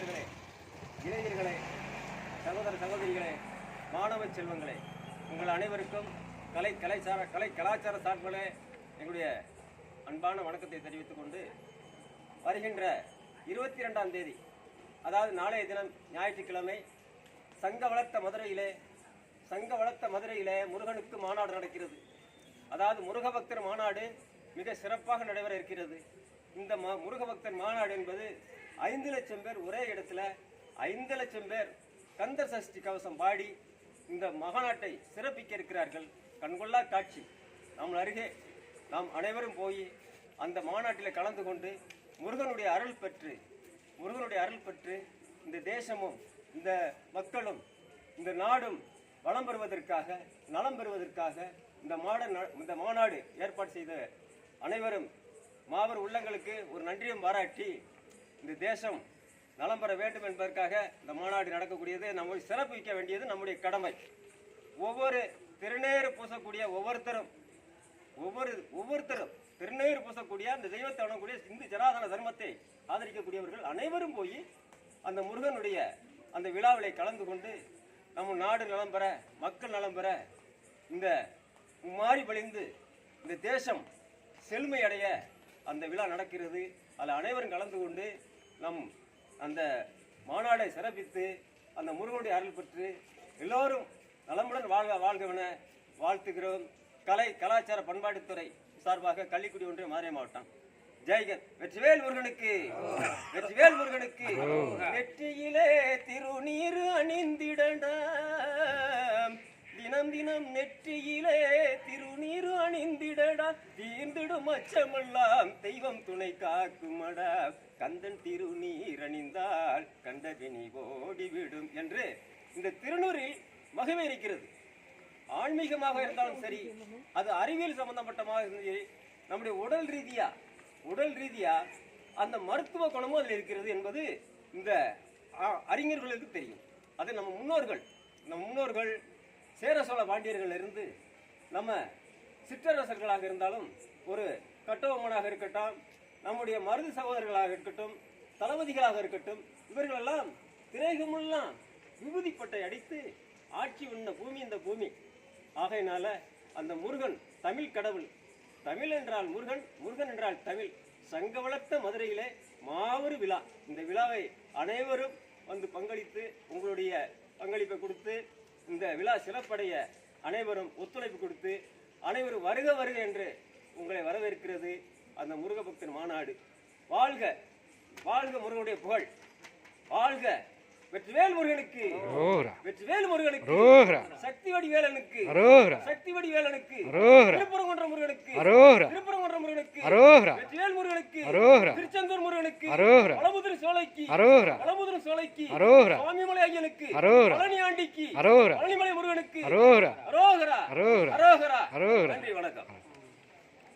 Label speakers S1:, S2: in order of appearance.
S1: நண்பர்களே, இளைஞர்களே, சகோதர சகோதரிகளே, மாணவ செல்வங்களே, உங்கள் அனைவருக்கும் கலாச்சார சார்பிலே எங்களுடைய அன்பான வணக்கத்தை தெரிவித்துக் கொண்டு வருகின்ற 22ஆம் தேதி, அதாவது நாளைய தினம் ஞாயிற்றுக்கிழமை சங்க வளர்த்த மதுரையிலே முருகனுக்கு மாநாடு நடக்கிறது. அதாவது முருக பக்தர் மாநாடு மிக சிறப்பாக நடைபெற இருக்கிறது. இந்த முருக பக்தர் மாநாடு என்பது 5 லட்சம் பேர் ஒரே இடத்துல 5 லட்சம் பேர் கந்த சஷ்டி கவசம் பாடி இந்த மாநாட்டை சிறப்பிக்க இருக்கிறார்கள். கண்கொள்ளா காட்சி. நம் அருகே நாம் அனைவரும் போய் அந்த மாநாட்டில் கலந்து கொண்டு முருகனுடைய அருள் பெற்று இந்த தேசமும் இந்த மக்களும் இந்த நாடும் வளம் பெறுவதற்காக நலம் பெறுவதற்காக இந்த மாநாடு ஏற்பாடு செய்த அனைவரும் மாபெரும் உள்ளங்களுக்கு ஒரு நன்றியும் பாராட்டி இந்த தேசம் நலம் பெற வேண்டும் என்பதற்காக இந்த மாநாடு நடக்கக்கூடியது. நம்ம சிறப்பிக்க வேண்டியது நம்முடைய கடமை. ஒவ்வொரு திருநீறு பூசக்கூடிய ஒவ்வொருத்தரும் திருநீறு பூசக்கூடிய அந்த தெய்வத்தை வணங்கக்கூடிய இந்து ஜனாதன தர்மத்தை ஆதரிக்கக்கூடியவர்கள் அனைவரும் போய் அந்த முருகனுடைய அந்த விழாவிலை கலந்து கொண்டு நம்ம நாடு நலம் பெற, மக்கள் நலம் பெற, இந்த மாறி பழிந்து இந்த தேசம் செழுமை அடைய அந்த விழா நடக்கிறது. அதில் அனைவரும் கலந்து கொண்டு நம் அந்த மாநாடை சிறப்பித்து அந்த முருகனுடைய அருள் பெற்று எல்லோரும் நலமுடன் வாழ்கவென வாழ்த்துகிறோம். கலாச்சார பண்பாட்டுத்துறை சார்பாக கள்ளிக்குடி ஒன்றிய மதுரை மாவட்டம். ஜெய்கன். வெற்றிவேல் முருகனுக்கு, வெற்றிவேல் முருகனுக்கு. நெற்றியிலே திருநீரு அணிந்திடடா, தினம் தினம் நெற்றியிலே திருநீரு அணிந்திடடா, தீர்ந்திடும் அச்சமெல்லாம் தெய்வம் துணை காக்குமடா, கந்தன் திருநீர் அணிந்தால் கண்டதினி ஓடிவிடும் என்று இந்த திருநூறில் மகிமை இருக்கிறது. ஆன்மீகமாக இருந்தாலும் சரி, அது அறிவியல் சம்பந்தப்பட்டமாக இருந்து நம்முடைய உடல் ரீதியா அந்த மருத்துவ குணமும் அதில் இருக்கிறது என்பது இந்த அறிஞர்களுக்கு தெரியும். அது நம்ம முன்னோர்கள் சேர சோழ பாண்டியர்கள் இருந்து நம்ம சிற்றரசர்களாக இருந்தாலும், ஒரு கட்டபொம்மனாக இருக்கட்டும், நம்முடைய மருது சகோதரர்களாக இருக்கட்டும், தளபதிகளாக இருக்கட்டும், இவர்களெல்லாம் திரைகுமெல்லாம் விபூதிப்பட்டை அடித்து ஆட்சி உண்ண பூமி இந்த பூமி. ஆகையினால அந்த முருகன் தமிழ் கடவுள். தமிழ் என்றால் முருகன், முருகன் என்றால் தமிழ். சங்க வளர்த்த மதுரையிலே மாபெரும் விழா. இந்த விழாவை அனைவரும் வந்து பங்களித்து உங்களுடைய பங்களிப்பை கொடுத்து இந்த விழா சிறப்படைய அனைவரும் ஒத்துழைப்பு கொடுத்து அனைவரும் வருக வருக என்று உங்களை வரவேற்கிறது அந்த முருக பக்தர் மாநாடு. வாழ்க வாழ்க முருகனுடைய புகழ், வாழ்க வெற்றிவேல் முருகனுக்கு, வெற்றிவேல் முருகனுக்கு, சக்தி வடிவேலனுக்கு, சக்தி வடிவேலனுக்கு, திருப்பரங்குன்ற முருகனுக்கு, திருப்பரங்குன்ற முருகனுக்கு, வெற்றிவேல் முருகனுக்கு, திருச்செந்தூர் முருகனுக்கு, வளமுதிரி சோலைக்கு, வளமுதிரி சோலைக்கு, சுவாமிமலை ஐயனுக்கு, பழனி ஆண்டிக்கு, பழனிமலை முருகனுக்கு, அரோகரா, அரோகரா. நன்றி, வணக்கம்.